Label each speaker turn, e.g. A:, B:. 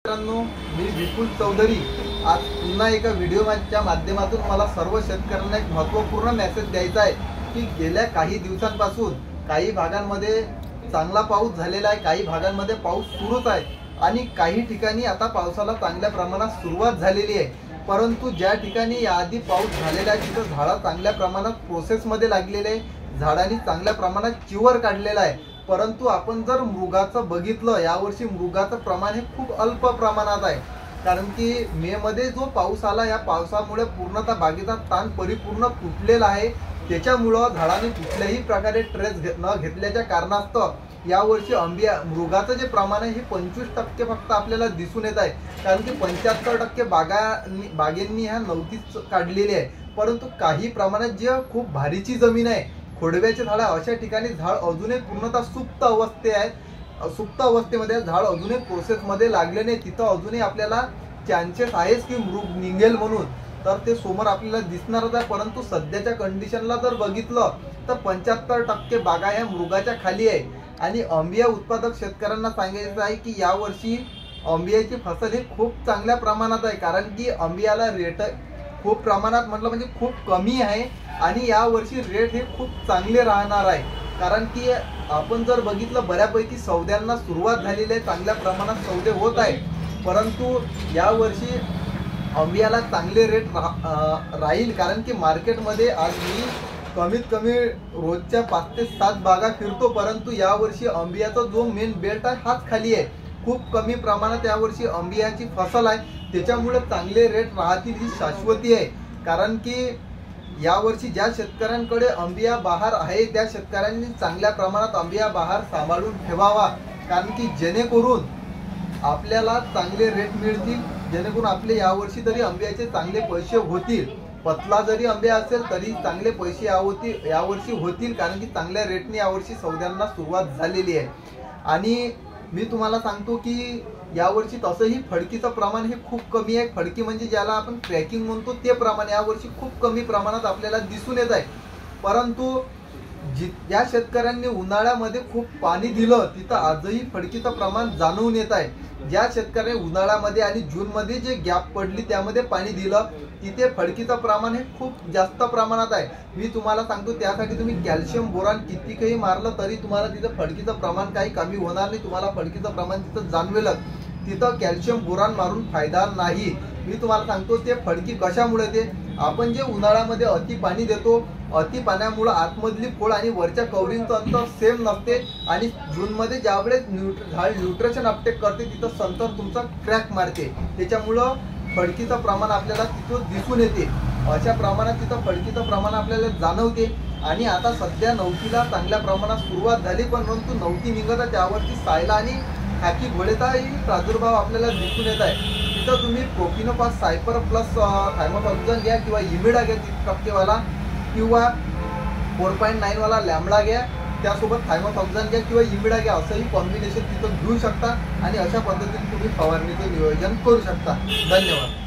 A: मित्रांनो, मी विपुल चौधरी आज पुन्हा एका व्हिडिओच्या माध्यमातून मला सर्व शेतकऱ्यांना एक महत्त्वपूर्ण मेसेज द्यायचा आहे की गेल्या काही दिवसांपासून काही भागांमध्ये चांगला पाऊस झालेला आहे, काही भागांमध्ये पाऊस सुरूच आहे आणि काही ठिकाणी आता पावसाला चांगल्या प्रमाणात सुरुवात झालेली आहे। परंतु ज्या ठिकाणी याआधी पाऊस झालेला आहे तिथं झाडं चांगल्या प्रमाणात प्रोसेसमध्ये लागलेले आहे, झाडांनी चांगल्या प्रमाणात चिवर काढलेला आहे। परंतु आपण जर मृगाचं बघितलं, यावर्षी मृगाचं प्रमाण हे खूप अल्प प्रमाणात आहे, कारण की मे मध्ये जो पाऊस आला या पावसामुळे पूर्णतः बागेचा ताण परिपूर्ण तुटलेला आहे। त्याच्यामुळं झाडाने कुठल्याही प्रकारे ट्रेस न घेतल्याच्या कारणास्तव यावर्षी मृगाचं जे प्रमाण आहे हे 25% फक्त आपल्याला दिसून येत आहे, कारण की 75% बागेंनी ह्या नव्हतीच काढलेली आहे। परंतु काही प्रमाणात जे खूप भारीची जमीन आहे, खोडव्याचे झाड अशा ठिकाणी झाड अजूनही पूर्णतः सुप्त अवस्थेमध्ये झाड अजूनही प्रोसेसमध्ये लागले नाही, तिथं अजूनही आपल्याला चान्सेस आहेच की मृग निघेल म्हणून, तर ते समोर आपल्याला दिसणारच आहे। परंतु सध्याच्या कंडिशनला जर बघितलं तर 75% बागा ह्या मृगाच्या खाली आहे। आणि आंबिया उत्पादक शेतकऱ्यांना सांगायचं आहे की यावर्षी आंबियाची फसल ही खूप चांगल्या प्रमाणात आहे, कारण की आंबियाला रेट खूप प्रमाणात म्हटलं म्हणजे खूप कमी आहे आणि यावर्षी रेट हे खूप चांगले राहणार आहे। कारण की आपण जर बघितलं बऱ्यापैकी सौद्यांना सुरुवात झालेली आहे, चांगल्या प्रमाणात सौदे होत आहे, परंतु यावर्षी आंबियाला चांगले रेट राहील, कारण की मार्केटमध्ये आज मी कमीत कमी रोजच्या 5 ते 7 बागा फिरतो, परंतु यावर्षी आंबियाचा जो मेन बेल्ट आहे हाच खाली आहे। खूप कमी प्रमाणात यावर्षी आंबियाची फसल आहे, त्याच्यामुळे चांगले रेट राहतील ही शाश्वती आहे। कारण की यावर्षी ज्या शेतकऱ्यांकडे आंबिया बहार आहे त्या शेतकऱ्यांनी चांगल्या प्रमाणात आंबिया बहार सांभाळून ठेवावा, कारण की जेणेकरून आपल्याला चांगले रेट मिळतील, जेणेकरून आपले यावर्षी तरी आंब्याचे चांगले पैसे होतील। पतला जरी आंबे असेल तरी चांगले पैसे यावर्षी होतील, कारण की चांगल्या रेटने यावर्षी सौद्यांना सुरुवात झालेली आहे। आणि मी तुम्हाला सांगतो की यावर्षी तसंही फडकीचं प्रमाण हे खूप कमी आहे। फडकी म्हणजे ज्याला आपण क्रॅकिंग म्हणतो ते प्रमाण यावर्षी खूप कमी प्रमाणात आपल्याला दिसून येत आहे। परंतु ज्या शेतकऱ्यांनी उन्हाळ्यामध्ये खूप पाणी दिलं तिथं आजही फडकीचं प्रमाण जाणवून येत आहे। ज्या शेतकऱ्यांनी उन्हाळ्यामध्ये आणि जूनमध्ये जे गॅप पडली त्यामध्ये पाणी दिलं तिथे फडकीचं प्रमाण हे खूप जास्त प्रमाणात आहे। मी तुम्हाला सांगतो त्यासाठी तुम्ही कॅल्शियम बोरान कितीकही मारलं तरी तुम्हाला तिथं फडकीचं प्रमाण काही कमी होणार नाही, तुम्हाला फडकीचं प्रमाण तिथं जाणवेलच। तिथं कॅल्शियम बोरान मारून फायदा नाही। मी तुम्हाला सांगतो ते फडकी कशामुळे ते आपण जे उन्हाळ्यामध्ये अति पाणी देतो, अति पाण्यामुळे आतमधली खोड आणि वरच्या कवरिंगचं अंतर सेम नसते आणि जूनमध्ये ज्यावेळेस झाड न्यूट्रिशन अपटेक करते तिथं संतर तुमचा क्रॅक मारते, त्याच्यामुळं फडकीचं प्रमाण आपल्याला तिथं दिसून येते। अशा प्रमाणात तिथं फडकीचं प्रमाण आपल्याला जाणवते। आणि आता सध्या नवतीला चांगल्या प्रमाणात सुरुवात झाली, परंतु नवती निघत त्यावरती सायला आणि हॅकी घोडेचाही प्रादुर्भाव आपल्याला दिसून येत आहे। तिथं तुम्ही प्रोपिनोफॉस सायपर प्लस थायमोथॉक्झन घ्या किंवा इमिडा घ्या 30% वाला, किंवा 4.9 वाला लॅम्बडा घ्या, त्यासोबत थायमोथॉक्झन घ्या किंवा इमिडा घ्या, असंही कॉम्बिनेशन तिथं घेऊ शकता आणि अशा पद्धतीने तुम्ही फवारणीचं नियोजन करू शकता। धन्यवाद।